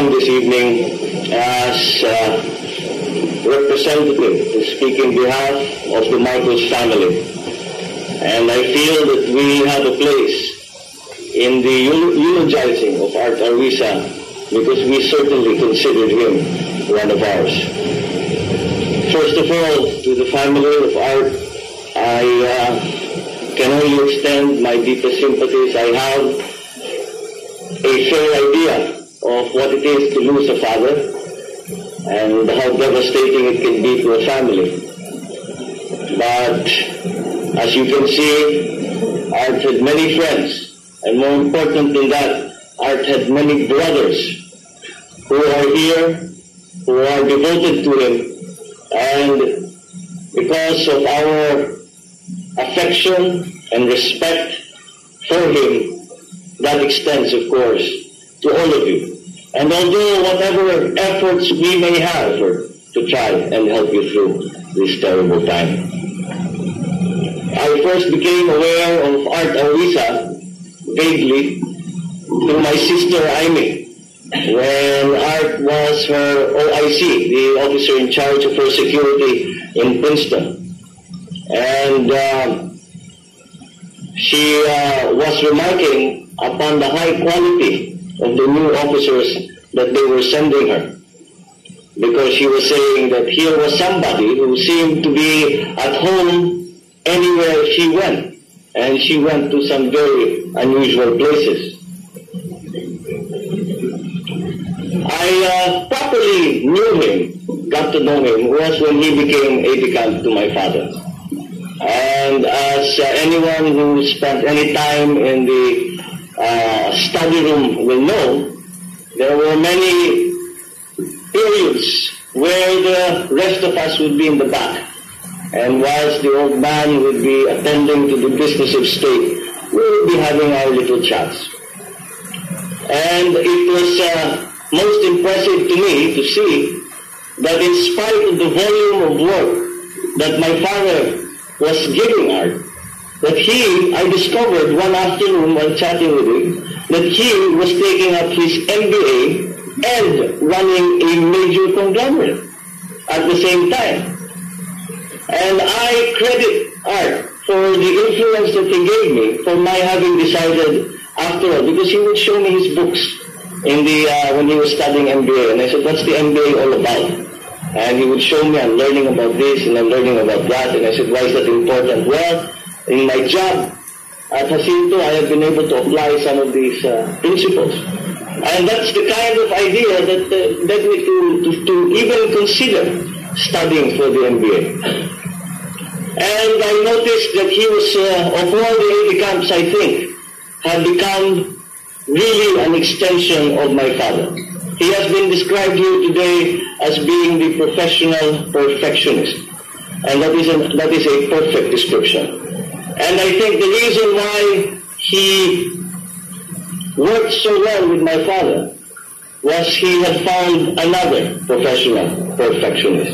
come this evening as representative to speak in behalf of the Marcos family. And I feel that we have a place in the eulogizing of Art Ariuza because we certainly considered him one of ours. First of all, to the family of Art, I can only extend my deepest sympathies. I have a fair idea of what it is to lose a father and how devastating it can be to a family. But as you can see, Art had many friends, and more important than that, Art had many brothers who are here, who are devoted to him, and because of our affection and respect for him, that extends, of course, to all of you. And although whatever efforts we may have to try and help you through this terrible time. I first became aware of Art Ariuza vaguely through my sister Amy, when Art was her OIC, the officer in charge of her security in Princeton. And she was remarking upon the high quality of the new officers that they were sending her. Because she was saying that here was somebody who seemed to be at home anywhere she went. And she went to some very unusual places. I properly knew him, got to know him, was when he became aide-de-camp to my father. And as anyone who spent any time in the study room will know, there were many periods where the rest of us would be in the back. And whilst the old man would be attending to the business of state, we would be having our little chats. And it was most impressive to me to see that in spite of the volume of work that my father was giving Art, that I discovered one afternoon while chatting with him, that he was taking up his MBA and running a major conglomerate at the same time. And I credit Art for the influence that he gave me for my having decided after all, because he would show me his books in the when he was studying MBA. And I said, what's the MBA all about? And he would show me, I'm learning about this and I'm learning about that. And I said, why is that important? Well, in my job at Jacinto, I have been able to apply some of these principles. And that's the kind of idea that led me to even consider studying for the MBA. And I noticed that he was, of all the aide-de-camps, I think, had become really an extension of my father. He has been described here today as being the professional perfectionist. And that is a perfect description. And I think the reason why he worked so well with my father was he had found another professional perfectionist.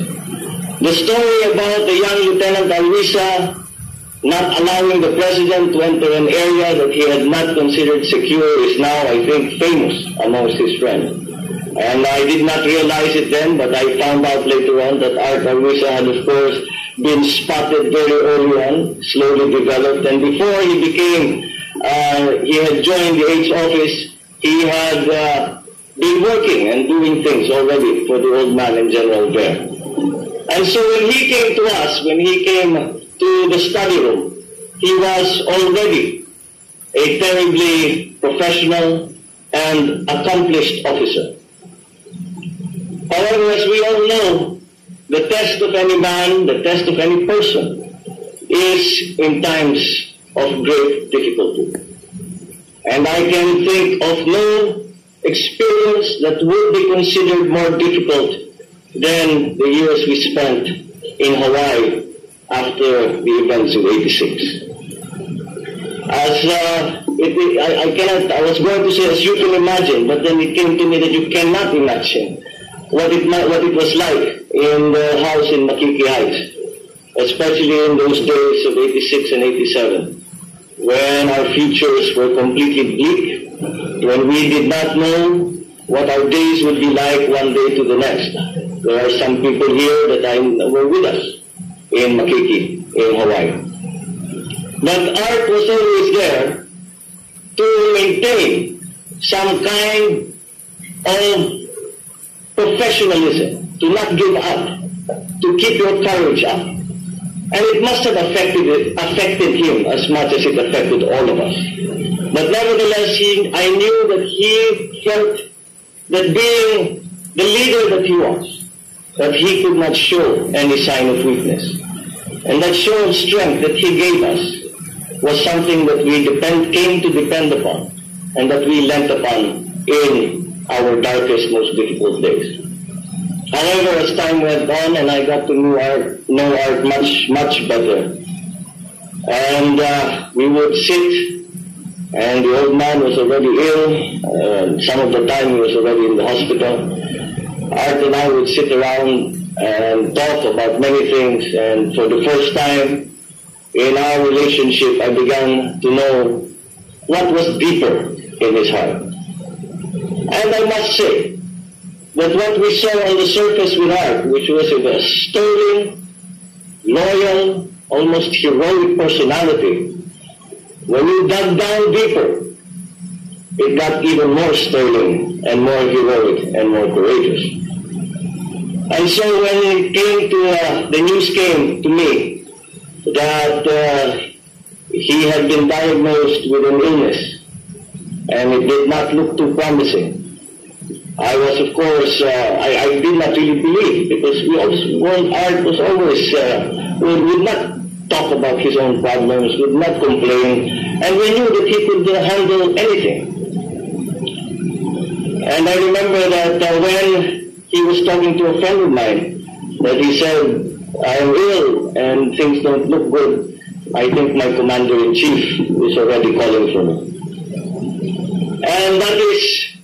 The story about the young Lieutenant Ariuza not allowing the president to enter an area that he had not considered secure is now, I think, famous amongst his friends. And I did not realize it then, but I found out later on that Art Ariuza had, of course, been spotted very early on, slowly developed, and before he became, he had joined the H office, he had been working and doing things already for the old man and General there. And so when he came to us, when he came to the study room, he was already a terribly professional and accomplished officer. However, as we all know, the test of any man, the test of any person, is in times of great difficulty. And I can think of no experience that would be considered more difficult than the years we spent in Hawaii after the events of '86. I was going to say, as you can imagine, but then it came to me that you cannot imagine what it was like in the house in Makiki Heights, especially in those days of '86 and '87, when our futures were completely bleak, when we did not know what our days would be like one day to the next. There are some people here that were with us in Makiki, in Hawaii. But Art was always there to maintain some kind of professionalism, to not give up, to keep your courage up. And it must have affected him as much as it affected all of us. But nevertheless, I knew that he felt that being the leader that he was, that he could not show any sign of weakness. And that show of strength that he gave us was something that we came to depend upon, and that we lent upon in our darkest, most difficult days. However, as time went on and I got to know Art much, much better, and we would sit, and the old man was already ill. Some of the time he was already in the hospital. Art and I would sit around and talk about many things, and for the first time in our relationship, I began to know what was deeper in his heart. And I must say that what we saw on the surface with Art, which was a sterling, loyal, almost heroic personality, when you dug down deeper, it got even more sterling and more heroic and more courageous. And so when it came to, the news came to me that he had been diagnosed with an illness, and it did not look too promising, I was, of course, I did not really believe, because Art was always, would not talk about his own problems, would not complain, and we knew that he could handle anything. And I remember that when he was talking to a friend of mine, that he said, I'm ill and things don't look good. I think my commander-in-chief is already calling for me. And that is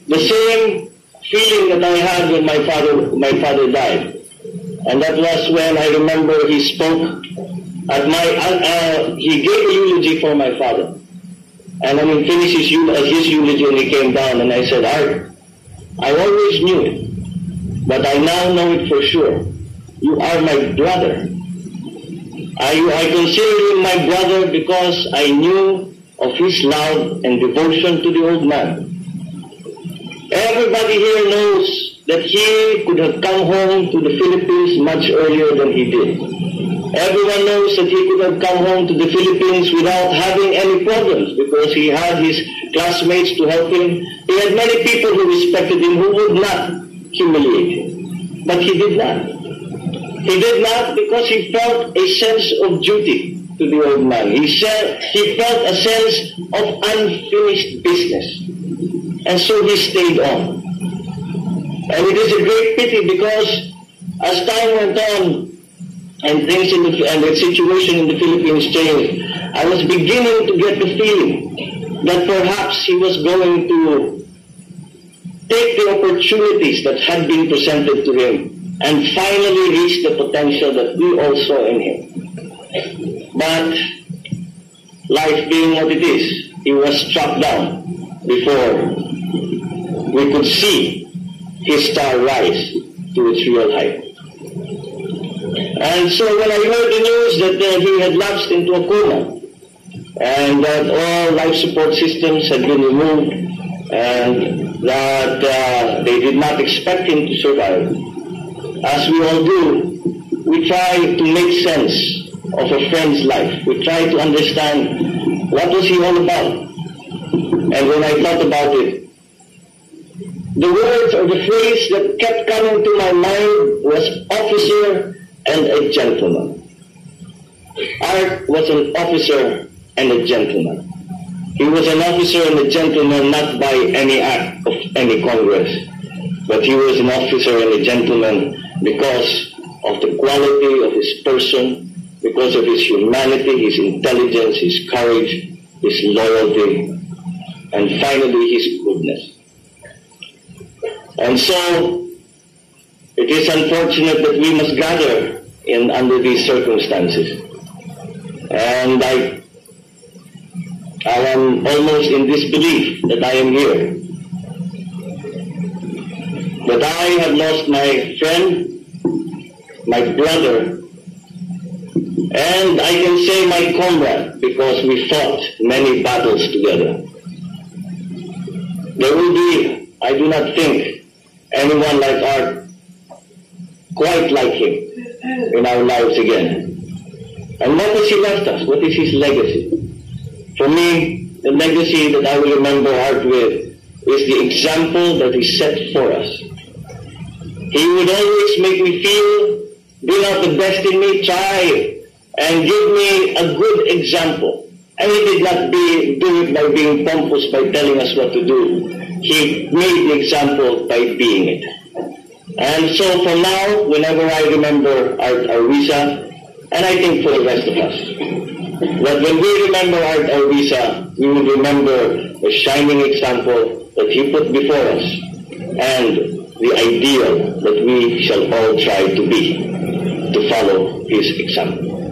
the same feeling that I had when my father died. And that was when I remember he spoke at he gave a eulogy for my father. And I mean, finished his eulogy, and he came down, and I said, Art, I always knew it, but I now know it for sure. You are my brother. I consider him my brother because I knew of his love and devotion to the old man. Everybody here knows that he could have come home to the Philippines much earlier than he did. Everyone knows that he could have come home to the Philippines without having any problems, because he had his classmates to help him. He had many people who respected him, who would not humiliate him. But he did not. He did not because he felt a sense of duty to the old man. He felt a sense of unfinished business. And so he stayed on. And it is a great pity, because as time went on and things and the situation in the Philippines changed, I was beginning to get the feeling that perhaps he was going to take the opportunities that had been presented to him and finally reach the potential that we all saw in him. But life being what it is, he was struck down before we could see his star rise to its real height. And so when I heard the news that he had lapsed into a coma, and that all life support systems had been removed, and that they did not expect him to survive, as we all do, we try to make sense of a friend's life. We try to understand what was he all about. And when I thought about it, the words or the phrase that kept coming to my mind was officer and a gentleman. Art was an officer and a gentleman. He was an officer and a gentleman not by any act of any Congress, but he was an officer and a gentleman because of the quality of his person, because of his humanity, his intelligence, his courage, his loyalty, and finally his goodness. And so it is unfortunate that we must gather under these circumstances. And I am almost in disbelief that I am here. that I have lost my friend, my brother, and I can say my comrade, because we fought many battles together. There will be, I do not think, anyone like Art, quite like him, in our lives again. And what has he left us? What is his legacy? For me, the legacy that I will remember Art with is the example that he set for us. He would always make me feel, bring out the best in me, try and give me a good example. And he did not do it by being pompous, by telling us what to do. He made the example by being it. And so from now, whenever I remember Art Aruiza, and I think for the rest of us, that when we remember Art Aruiza, we will remember the shining example that he put before us and the ideal that we shall all try to be, to follow his example.